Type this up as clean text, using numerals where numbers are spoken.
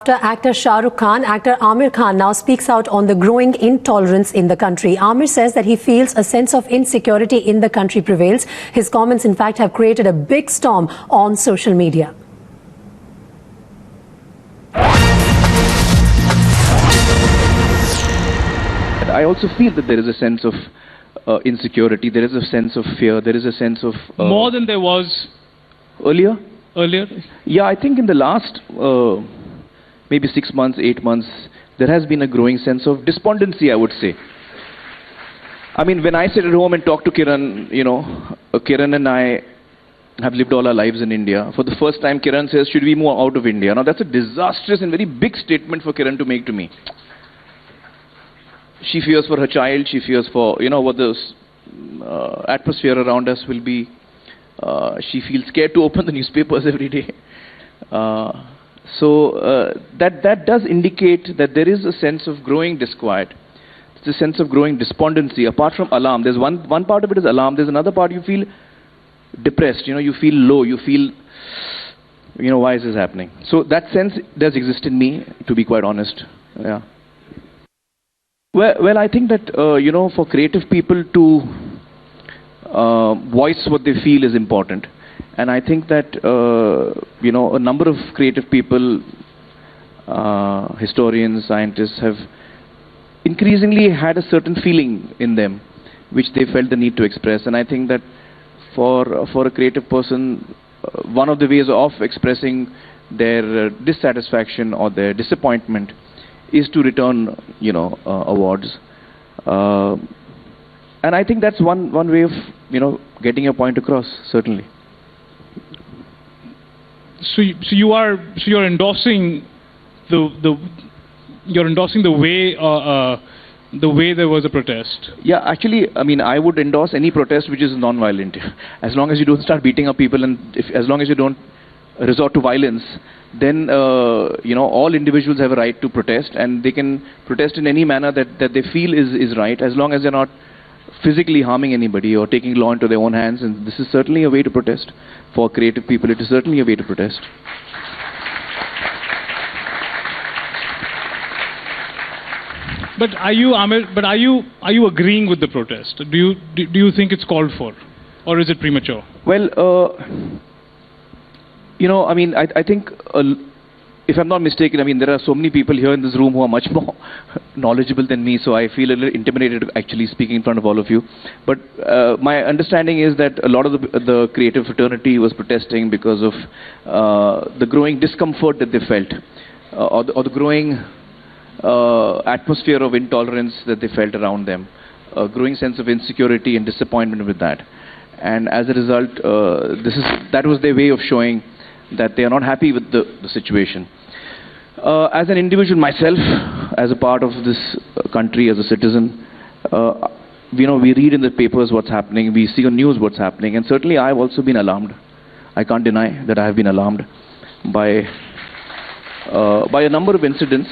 After actor Shah Rukh Khan, actor Aamir Khan now speaks out on the growing intolerance in the country. Aamir says that he feels a sense of insecurity in the country prevails. His comments, in fact, have created a big storm on social media. I also feel that there is a sense of insecurity, there is a sense of fear, there is a sense of... More than there was... Earlier? Earlier? Yeah, I think in the last... maybe 6 months, 8 months, there has been a growing sense of despondency, I would say. I mean, when I sit at home and talk to Kiran, Kiran and I have lived all our lives in India. For the first time, Kiran says, should we move out of India? Now, that's a disastrous and very big statement for Kiran to make to me. She fears for her child, she fears for, what the atmosphere around us will be. She feels scared to open the newspapers every day. So that does indicate that there is a sense of growing disquiet. There's a sense of growing despondency. Apart from alarm, there's one part of it is alarm. There's another part you feel depressed. You feel low. You feel, why is this happening? So that sense does exist in me, to be quite honest. Yeah. Well, I think that for creative people to voice what they feel is important. And I think that, a number of creative people, historians, scientists have increasingly had a certain feeling in them which they felt the need to express. And I think that for a creative person, one of the ways of expressing their dissatisfaction or their disappointment is to return, awards. And I think that's one way of, getting your point across, certainly. So you're endorsing the way there was a protest. Yeah, actually, I mean, I would endorse any protest which is non-violent, as long as you don't start beating up people, and as long as you don't resort to violence. Then all individuals have a right to protest, and they can protest in any manner that they feel is right, as long as they're not physically harming anybody or taking law into their own hands. And this is certainly a way to protest. For creative people, it is certainly a way to protest. But are you agreeing with the protest? Do you think it's called for, or is it premature? Well, I mean, I think, if I'm not mistaken, I mean, there are so many people here in this room who are much more knowledgeable than me, so I feel a little intimidated actually speaking in front of all of you. But my understanding is that a lot of the creative fraternity was protesting because of the growing discomfort that they felt, or the growing atmosphere of intolerance that they felt around them, a growing sense of insecurity and disappointment with that. And as a result, that was their way of showing that they are not happy with the situation. As an individual myself, as a part of this country, as a citizen, we read in the papers what's happening, we see on news what's happening, and certainly I've also been alarmed. I can't deny that I have been alarmed by a number of incidents.